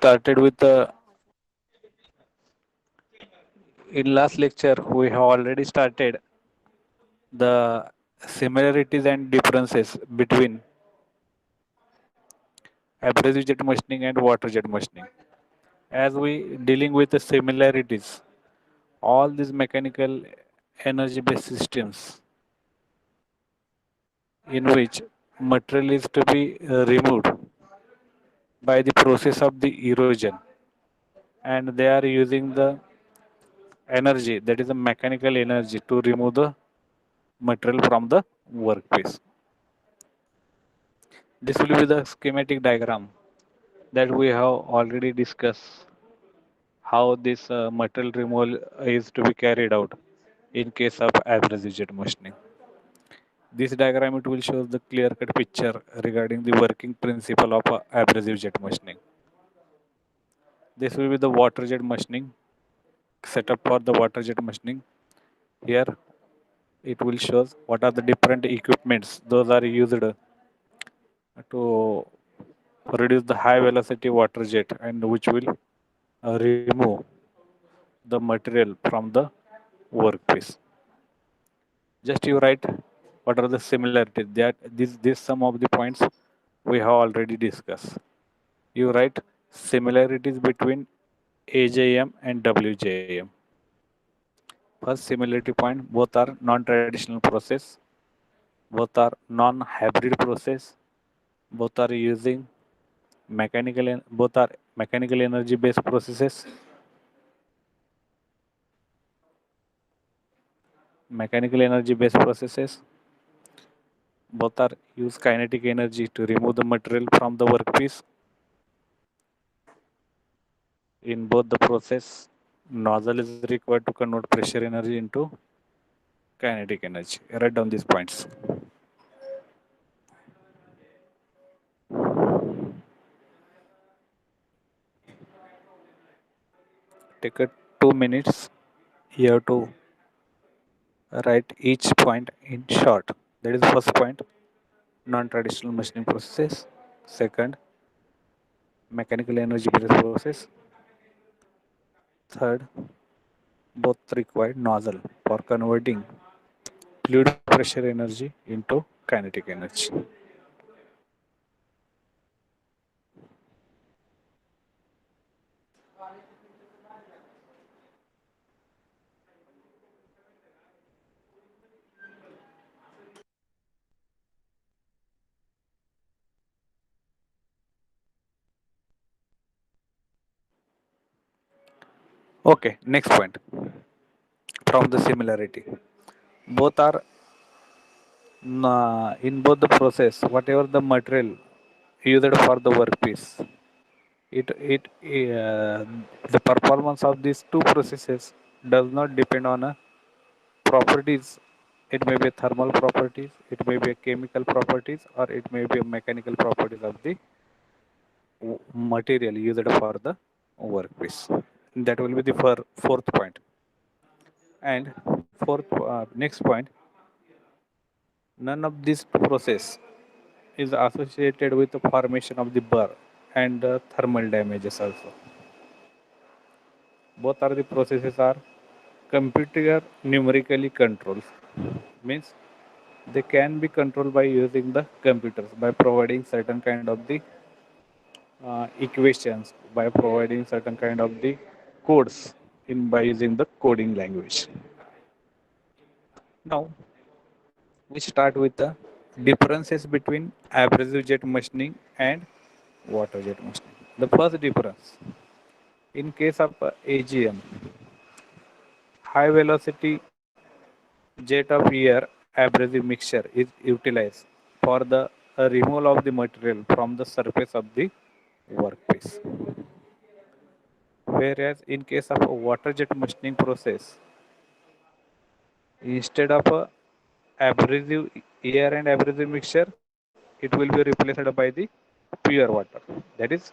started with the in last lecture we have already started the similarities and differences between abrasive jet machining and water jet machining. As we dealing with the similarities, all these mechanical energy based systems in which material is to be removed by the process of the erosion, and they are using the energy, that is the mechanical energy, to remove the material from the workpiece. This will be the schematic diagram that we have already discussed how this material removal is to be carried out in case of abrasive jet machining. This diagram it will show the clear-cut picture regarding the working principle of abrasive jet machining. This will be the water jet machining setup for the water jet machining. Here it will show what are the different equipments those are used to produce the high velocity water jet and which will remove the material from the workpiece. Just you write what are the similarities that this some of the points we have already discussed. You write similarities between AJM and WJM. First similarity point, both are non-traditional process, both are non-hybrid process, both are using both are mechanical energy based processes, mechanical energy based processes, both are use kinetic energy to remove the material from the workpiece. In both the process, nozzle is required to convert pressure energy into kinetic energy. Write down these points. Take a 2 minutes. You have to write each point in short. That is the first point, non-traditional machining processes. Second, mechanical energy based process. Third, both require nozzle for converting fluid pressure energy into kinetic energy. Okay, next point from the similarity. Both are in both the process, whatever the material used for the workpiece, it the performance of these two processes does not depend on properties. It may be thermal properties, it may be chemical properties, or it may be mechanical properties of the material used for the workpiece. That will be the fourth point. And next point, none of this process is associated with the formation of the burr and thermal damages also. Both are the processes are computer numerically controlled. Means they can be controlled by using the computers by providing certain kind of the equations, by providing certain kind of the codes in by using the coding language. Now we start with the differences between abrasive jet machining and water jet machining. The first difference, in case of AGM, high velocity jet of air abrasive mixture is utilized for the removal of the material from the surface of the workpiece. Whereas in case of a water jet machining process, instead of a abrasive air and abrasive mixture, it will be replaced by the pure water. That is,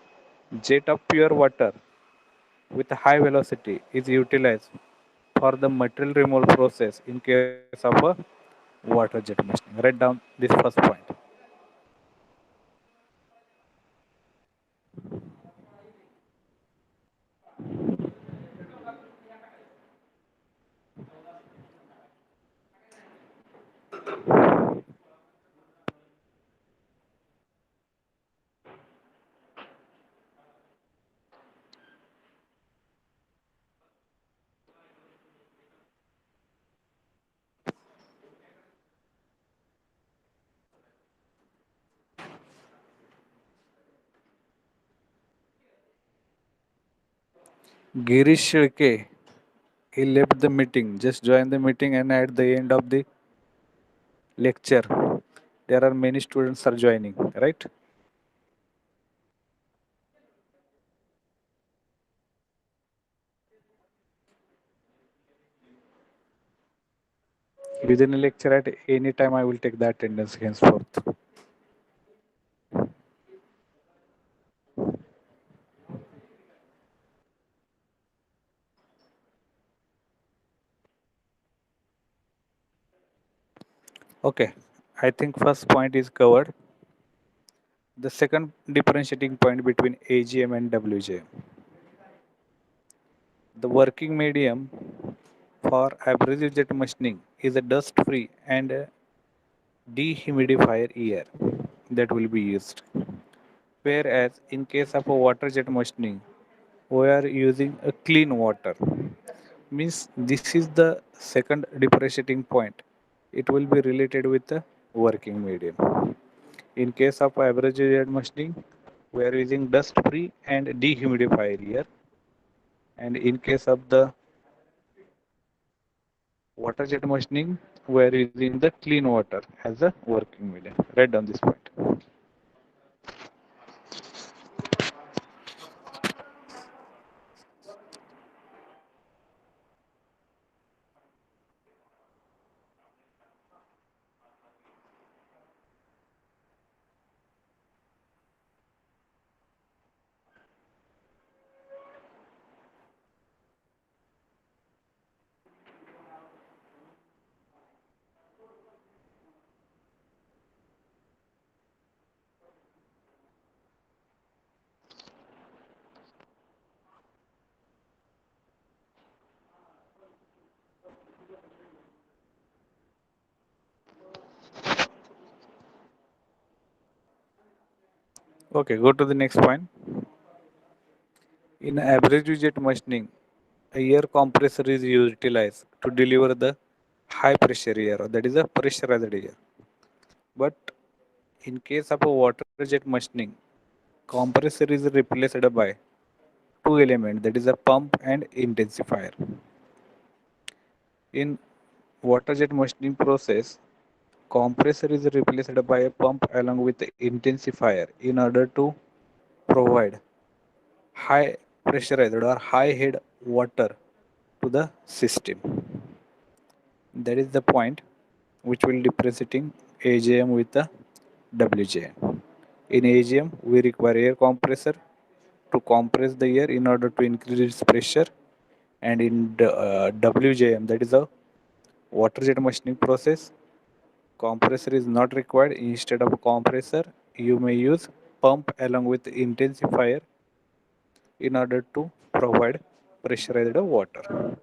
jet of pure water with high velocity is utilized for the material removal process in case of a water jet machining. Write down this first point. Girish Shilke, he left the meeting, just joined the meeting, and at the end of the lecture, there are many students are joining, right? Within a lecture at any time, I will take the attendance henceforth. Okay, I think first point is covered. The second differentiating point between AGM and WJM. The working medium for abrasive jet machining is a dust-free and a dehumidifier air that will be used. Whereas in case of a water jet machining, we are using a clean water. Means this is the second differentiating point. It will be related with the working medium. In case of abrasive jet machining, we are using dust-free and dehumidifier air. And in case of the water jet machining, we are using the clean water as a working medium. Write down this point. Okay, go to the next point. In abrasive jet machining, a air compressor is utilized to deliver the high pressure air, that is a pressurized air. But in case of a water jet machining, compressor is replaced by two elements, that is a pump and intensifier. In water jet machining process, compressor is replaced by a pump along with the intensifier in order to provide high pressurized or high head water to the system. That is the point which will differentiating AGM with the WJM. In AGM, we require air compressor to compress the air in order to increase its pressure, and in the WJM, that is a water jet machining process, compressor is not required. Instead of a compressor, you may use pump along with intensifier in order to provide pressurized water.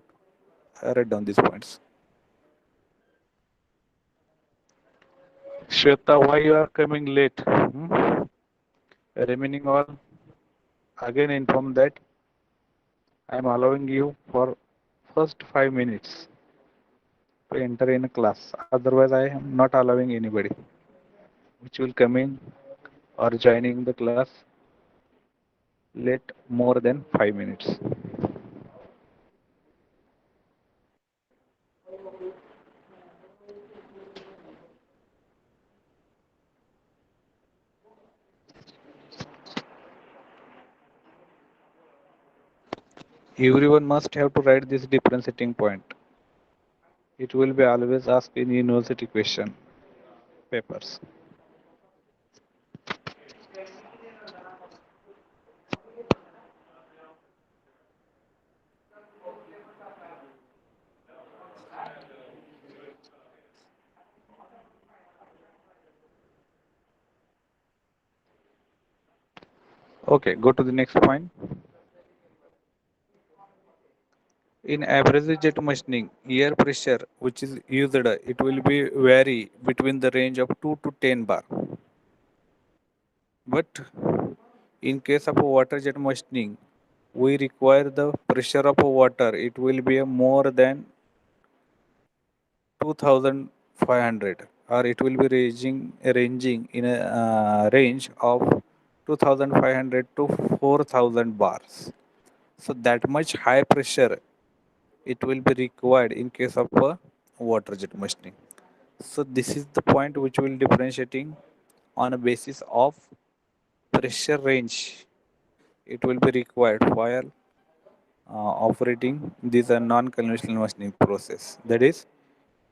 I write down these points. Shweta, why you are coming late? Remaining all, again inform that I am allowing you for first 5 minutes to enter in a class. Otherwise, I am not allowing anybody which will come in or joining the class late more than 5 minutes. Everyone must have to write this differentiating point. It will be always asked in university question papers. Okay, go to the next point. In average jet machining, air pressure which is used, it will be vary between the range of 2 to 10 bar. But in case of a water jet machining, we require the pressure of water. It will be a more than 2500, or it will be ranging in a range of 2500 to 4000 bars. So that much high pressure it will be required in case of a water jet machining. So this is the point which will differentiating on a basis of pressure range. It will be required while operating this non-conventional machining process. That is,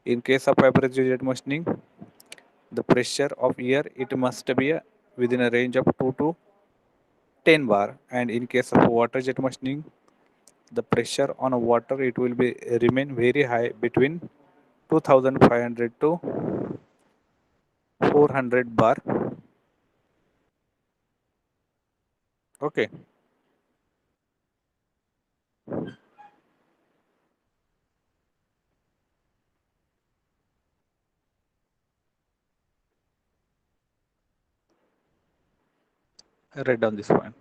in case of average jet machining, the pressure of air it must be within a range of 2 to 10 bar, and in case of water jet machining, the pressure on water it will be remain very high between 2500 to 400 bar. Okay, I write down this point.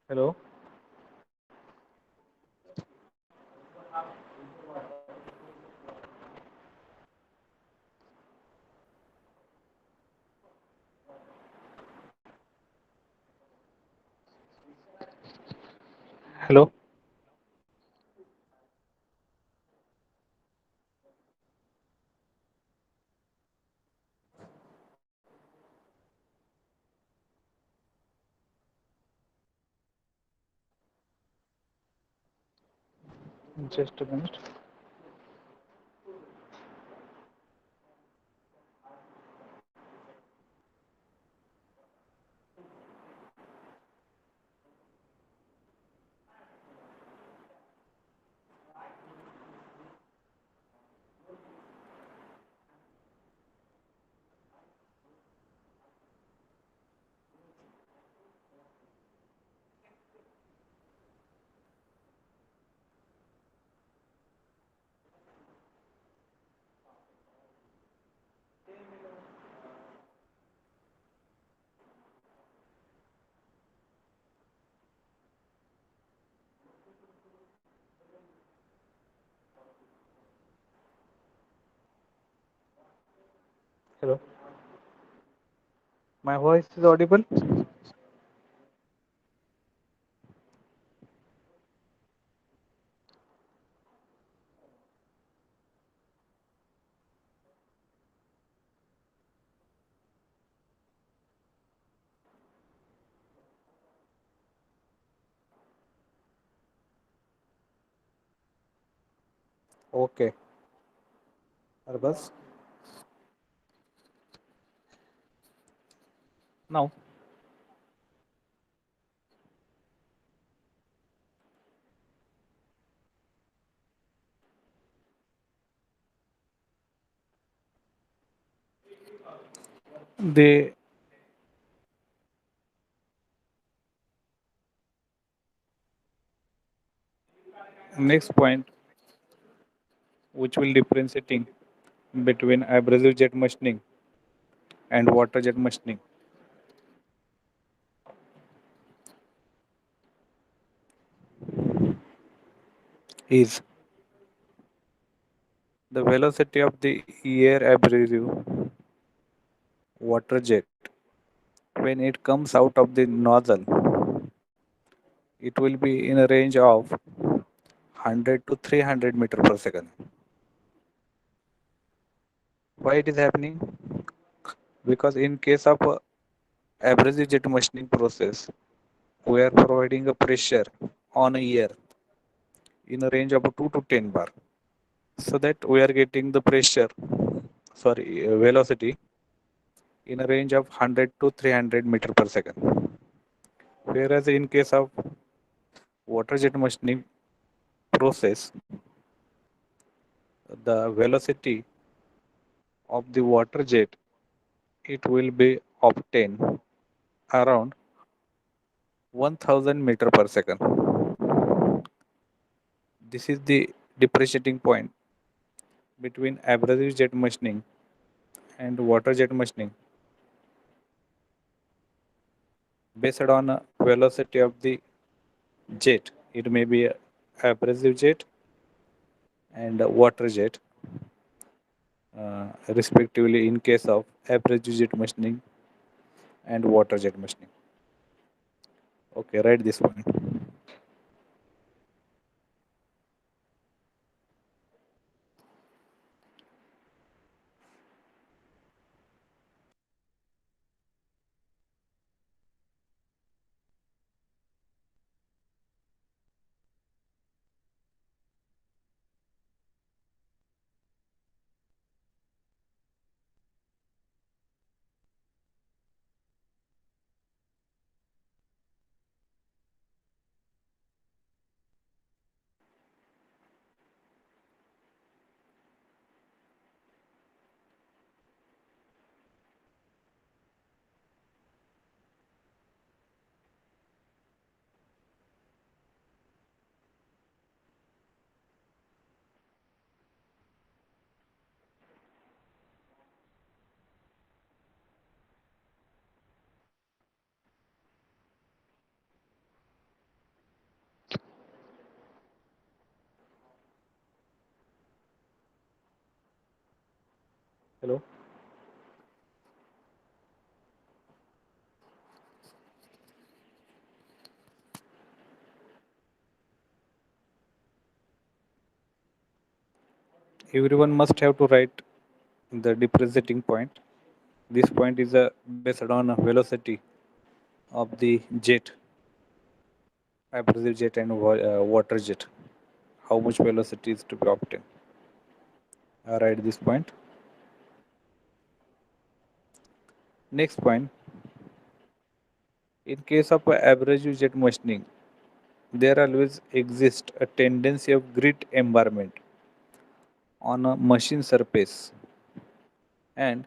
Hello. Hello. Just a minute. Hello. My voice is audible. Okay. Arbas. Now. They Next point, which will differentiating between abrasive jet machining and water jet machining, is the velocity of the air abrasive water jet when it comes out of the nozzle. It will be in a range of 100 to 300 meter per second. Why it is happening? Because in case of abrasive jet machining process, we are providing a pressure on air in a range of 2 to 10 bar, so that we are getting the pressure, sorry, velocity in a range of 100 to 300 meter per second. Whereas in case of water jet machining process, the velocity of the water jet, it will be obtained around 1000 meter per second. This is the differentiating point between abrasive jet machining and water jet machining based on velocity of the jet. It may be a abrasive jet and a water jet, respectively, in case of abrasive jet machining and water jet machining. Okay, write this one. Hello. Everyone must have to write the differentiating point. This point is based on velocity of the jet, abrasive jet and water jet. How much velocity is to be obtained? Write this point. Next point, in case of abrasive jet machining, there always exists a tendency of grit environment on a machine surface, and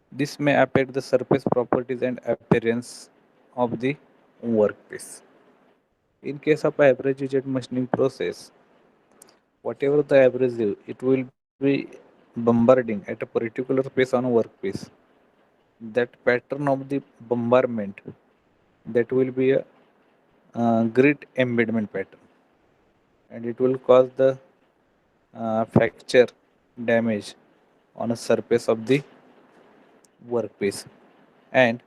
this may affect the surface properties and appearance of the workpiece. In case of abrasive jet machining process, whatever the abrasive, it will be bombarding at a particular pace on a workpiece. That pattern of the bombardment, that will be a grit embedment pattern, and it will cause the fracture damage on a surface of the workpiece. And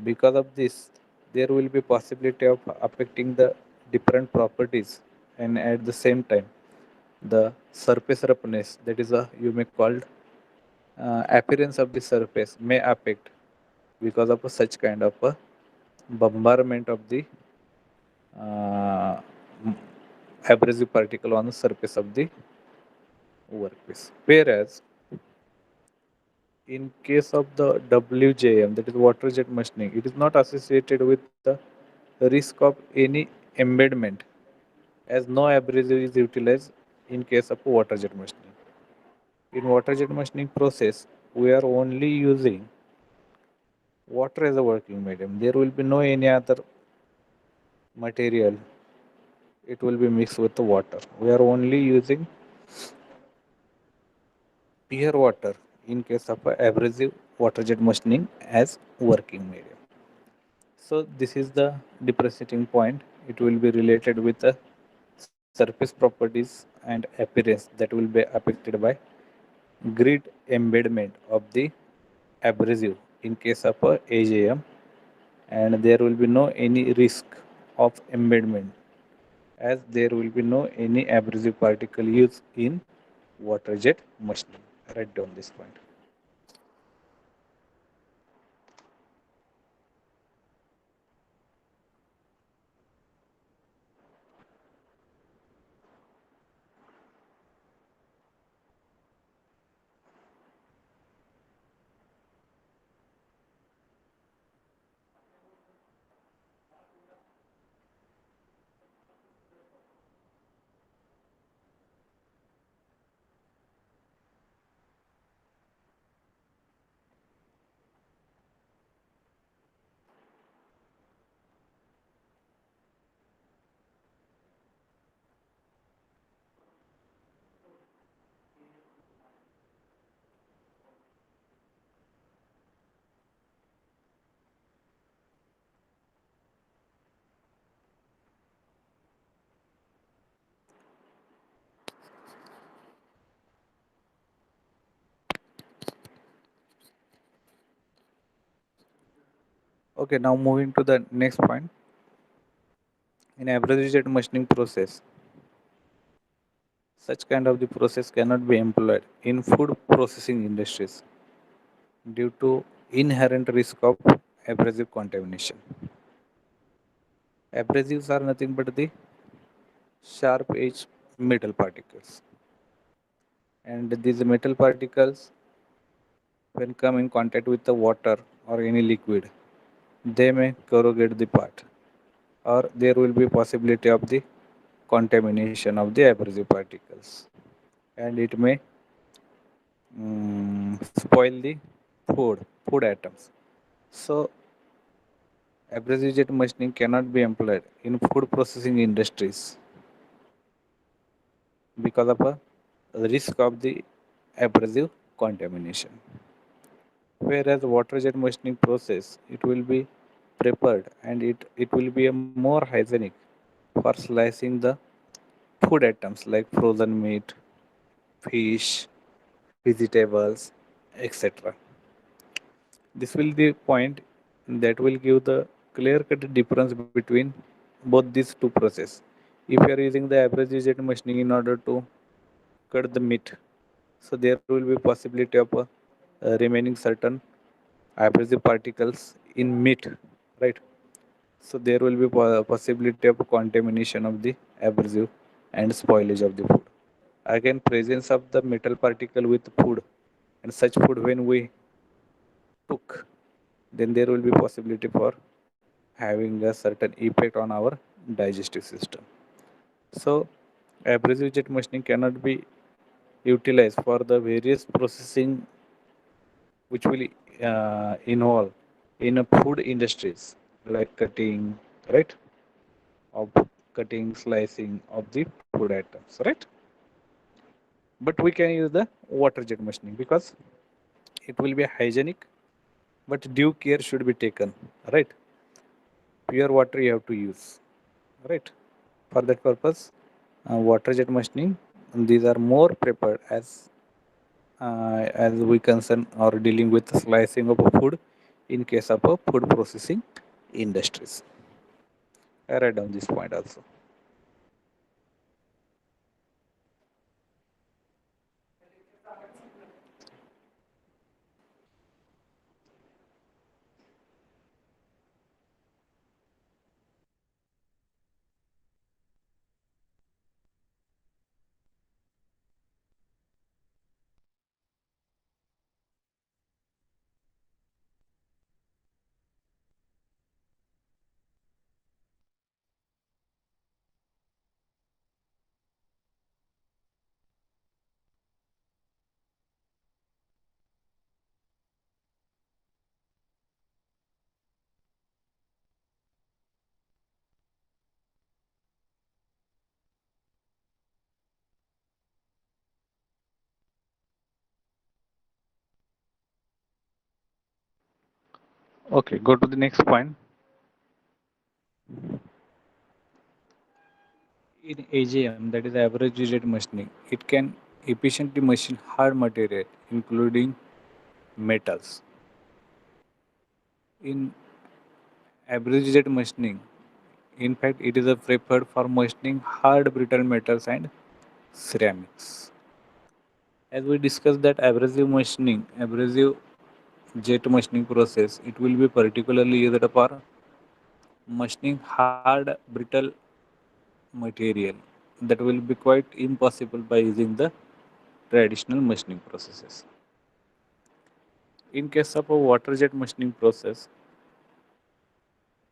because of this, there will be possibility of affecting the different properties, and at the same time the surface roughness, that is a you may called appearance of the surface may affect because of such kind of a bombardment of the uh, abrasive particle on the surface of the workpiece. Whereas in case of the WJM, that is water jet machining, it is not associated with the risk of any embedment, as no abrasive is utilized in case of water jet machining. In water jet machining process, we are only using water as a working medium. There will be no any other material it will be mixed with the water. We are only using pure water in case of a abrasive water jet machining as working medium. So this is the depreciating point. It will be related with the surface properties and appearance that will be affected by grid embedment of the abrasive in case of a AJM, and there will be no any risk of embedment as there will be no any abrasive particle used in water jet machining. Write down this point. Okay, now moving to the next point. In abrasive jet machining process, such kind of the process cannot be employed in food processing industries due to inherent risk of abrasive contamination. Abrasives are nothing but the sharp edge metal particles, and these metal particles when come in contact with the water or any liquid, they may corrugate the part, or there will be possibility of the contamination of the abrasive particles, and it may spoil the food items. So abrasive jet machining cannot be employed in food processing industries because of a risk of the abrasive contamination. Whereas water jet machining process, it will be prepared and it will be a more hygienic for slicing the food items like frozen meat, fish, vegetables, etc. This will be the point that will give the clear cut difference between both these two processes. If you are using the abrasive jet machining in order to cut the meat, so there will be possibility of remaining certain abrasive particles in meat, right? So there will be possibility of contamination of the abrasive and spoilage of the food. Again, presence of the metal particle with food, and such food when we took, then there will be possibility for having a certain effect on our digestive system. So abrasive jet machining cannot be utilized for the various processing which will involve in a food industries like cutting, right? Of cutting, slicing of the food items, right? But we can use the water jet machining because it will be hygienic, but due care should be taken, right? Pure water you have to use, right? For that purpose, water jet machining, these are more prepared as we concern or dealing with slicing of a food in case of a food processing industries. I write down this point also. Okay, go to the next point. In AGM, that is average jet machining, it can efficiently machine hard material, including metals. In average jet machining, in fact, it is a preferred for machining hard brittle metals and ceramics. As we discussed that abrasive jet machining process, it will be particularly used for machining hard brittle material that will be quite impossible by using the traditional machining processes. In case of a water jet machining process,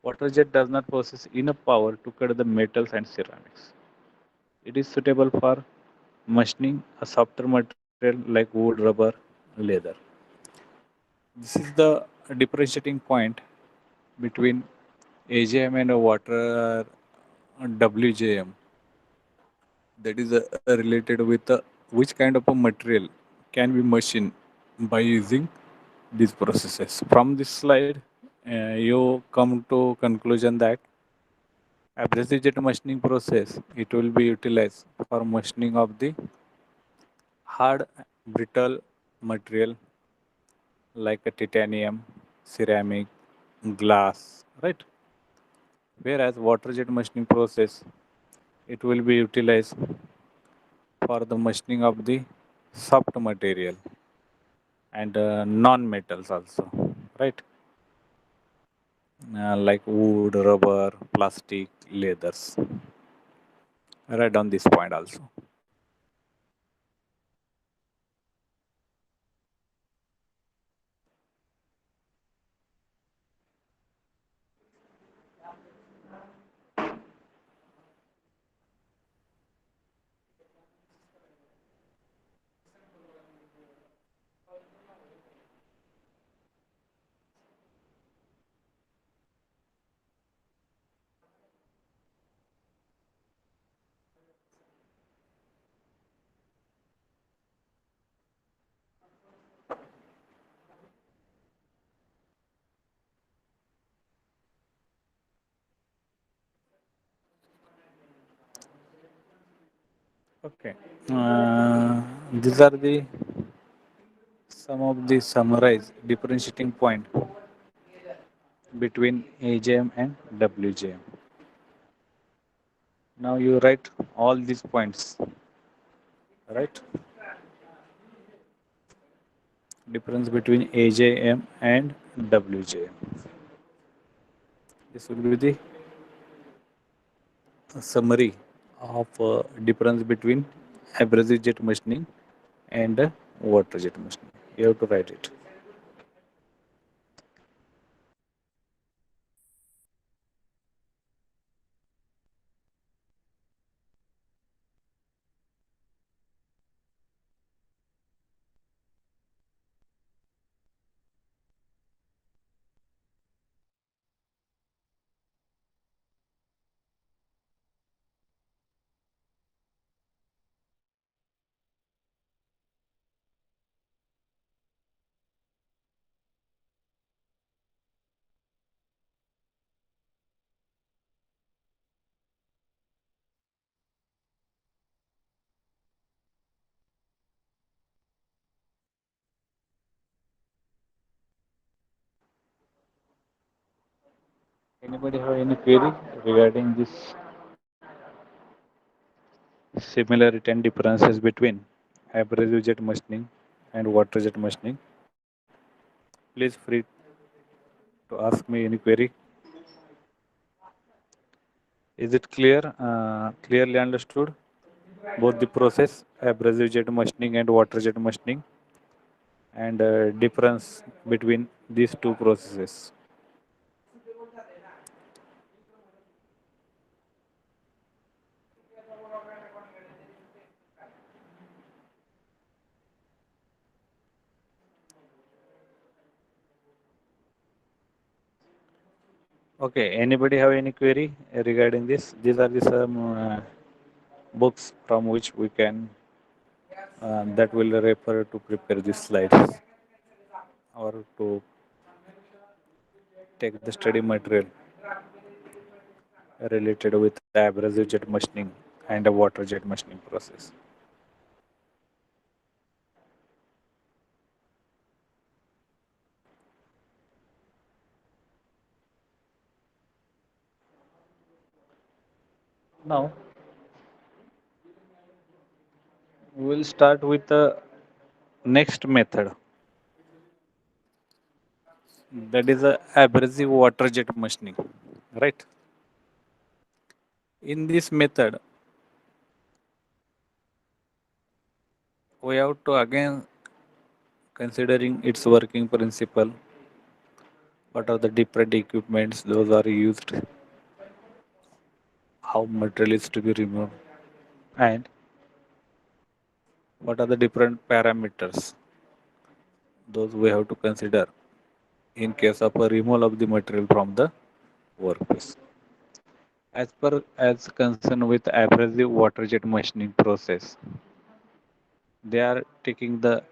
water jet does not possess enough power to cut the metals and ceramics. It is suitable for machining a softer material like wood, rubber, leather. This is the differentiating point between AJM and a water WJM, that is related with which kind of a material can be machined by using these processes. From this slide, you come to conclusion that abrasive jet machining process, it will be utilized for machining of the hard brittle material like a titanium, ceramic, glass, right? Whereas water jet machining process, it will be utilized for the machining of the soft material and non-metals also, right? Like wood, rubber, plastic, leathers. Right on this point also. Okay. These are the some of the summarized differentiating point between AJM and WJM. Now you write all these points, right? Difference between AJM and WJM. This will be the summary of difference between abrasive jet machining and water jet machining. You have to write it. Anybody have any query regarding this similarity and differences between abrasive jet machining and water jet machining? Please free to ask me any query. Is it clear? Clearly understood? Both the process, abrasive jet machining and water jet machining, and difference between these two processes. Okay, anybody have any query regarding this? These are the some books from which we can that will refer to prepare these slides or to take the study material related with abrasive jet machining and a water jet machining process. Now we will start with the next method, that is a abrasive water jet machining, right? In this method we have to again considering its working principle, what are the different equipments those are used, how material is to be removed, and what are the different parameters those we have to consider in case of a removal of the material from the workpiece. As concerned with abrasive water jet machining process, they are taking the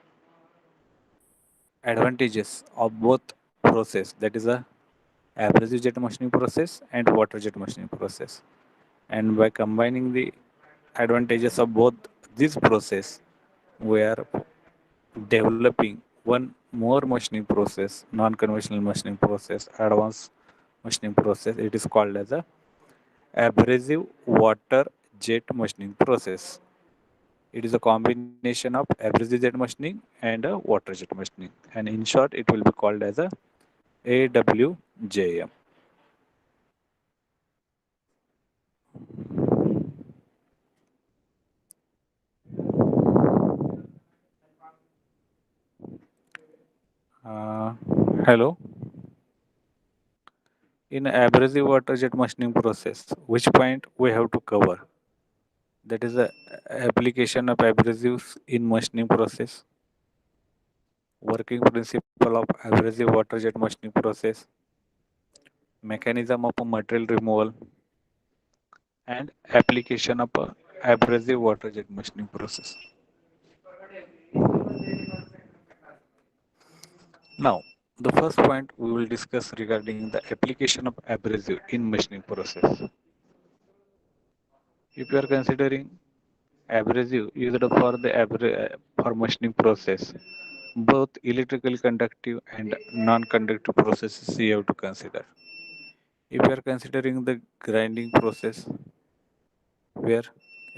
advantages of both process, that is a abrasive jet machining process and water jet machining process. And by combining the advantages of both this process, we are developing one more machining process, non-conventional machining process, advanced machining process. It is called as a abrasive water jet machining process. It is a combination of abrasive jet machining and a water jet machining. And in short, it will be called as a AWJM. Uh, Hello. In abrasive water jet machining process, which point we have to cover? That is the application of abrasives in machining process, working principle of abrasive water jet machining process, mechanism of material removal, and application of abrasive water jet machining process. Now, the first point we will discuss regarding the application of abrasive in machining process. If you are considering abrasive used for the for machining process, both electrically conductive and non-conductive processes you have to consider. If you are considering the grinding process, where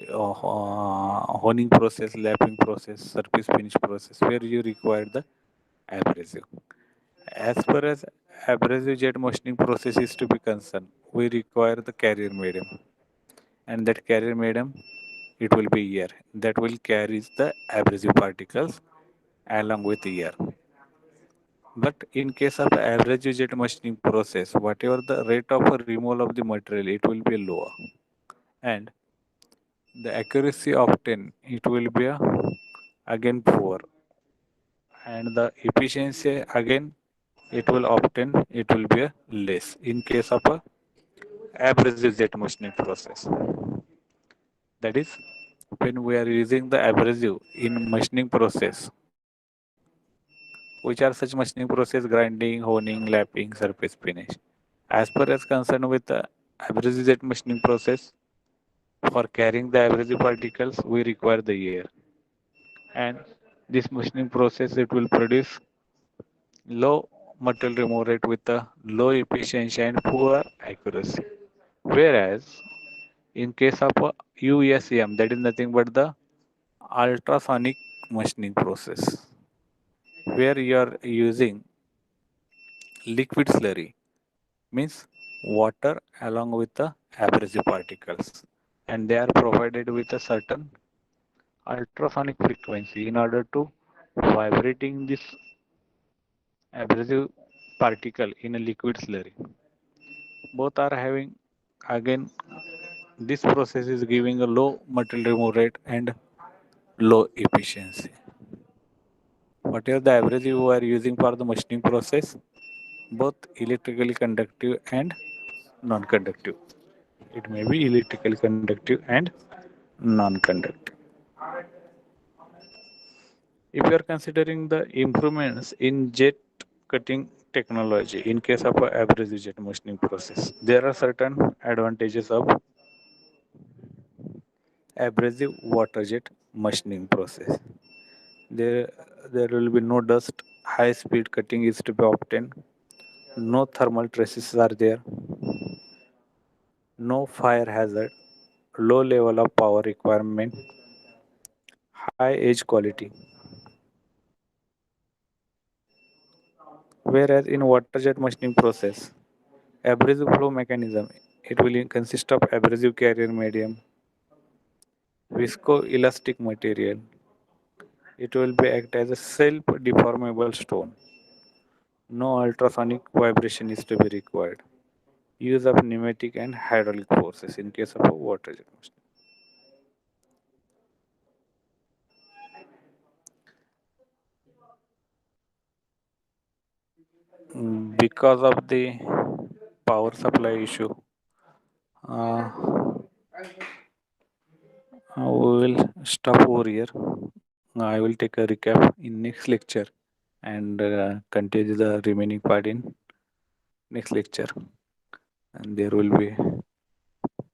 honing process, lapping process, surface finish process, where you require the abrasive. As far as abrasive jet machining process is to be concerned, we require the carrier medium, and that carrier medium, it will be air that will carry the abrasive particles along with air. But in case of abrasive jet machining process, whatever the rate of removal of the material, it will be lower, and the accuracy obtained, it will be again poor, and the efficiency again, it will be less in case of a abrasive jet machining process. That is, when we are using the abrasive in machining process, which are such machining process: grinding, honing, lapping, surface finish. As far as concerned with the abrasive jet machining process, for carrying the abrasive particles, we require the air. And this machining process, it will produce low material removal rate with a low efficiency and poor accuracy. Whereas in case of a USM, that is nothing but the ultrasonic machining process, where you are using liquid slurry, means water along with the abrasive particles, and they are provided with a certain ultrasonic frequency in order to vibrating this abrasive particle in a liquid slurry. Both are having, again, this process is giving a low material removal rate and low efficiency. Whatever the abrasive you are using for the machining process, both electrically conductive and non-conductive. It may be electrically conductive and non-conductive. If you are considering the improvements in jet cutting technology in case of a abrasive jet machining process. There are certain advantages of abrasive water jet machining process. There, there will be no dust, high speed cutting is to be obtained, no thermal traces are there, no fire hazard, low level of power requirement, high edge quality. Whereas in water jet machining process, abrasive flow mechanism, it will consist of abrasive carrier medium, viscoelastic material. It will be act as a self-deformable stone. No ultrasonic vibration is to be required. Use of pneumatic and hydraulic forces in case of a water jet machining. Because of the power supply issue, uh, we will stop over here. I will take a recap in next lecture and continue the remaining part in next lecture. And there will be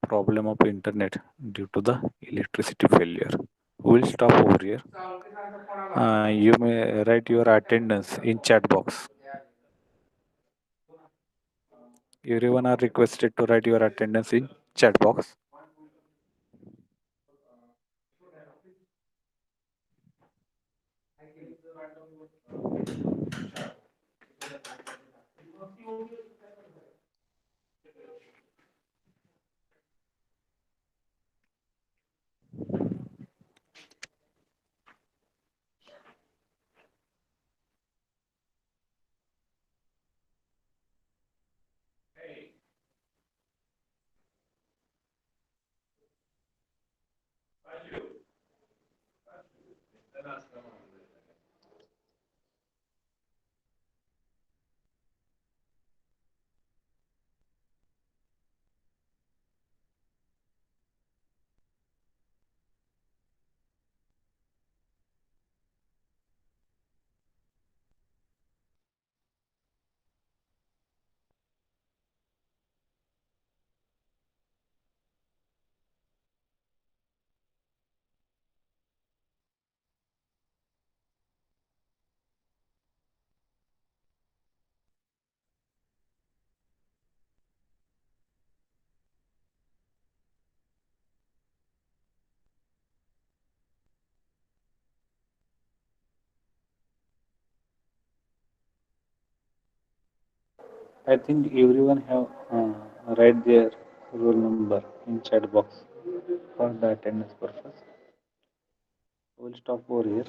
problem of internet due to the electricity failure. We'll stop over here. You may write your attendance in chat box. Everyone are requested to write your attendance in chat box. I think everyone have write their roll number in chat box for the attendance purpose. We'll stop over here.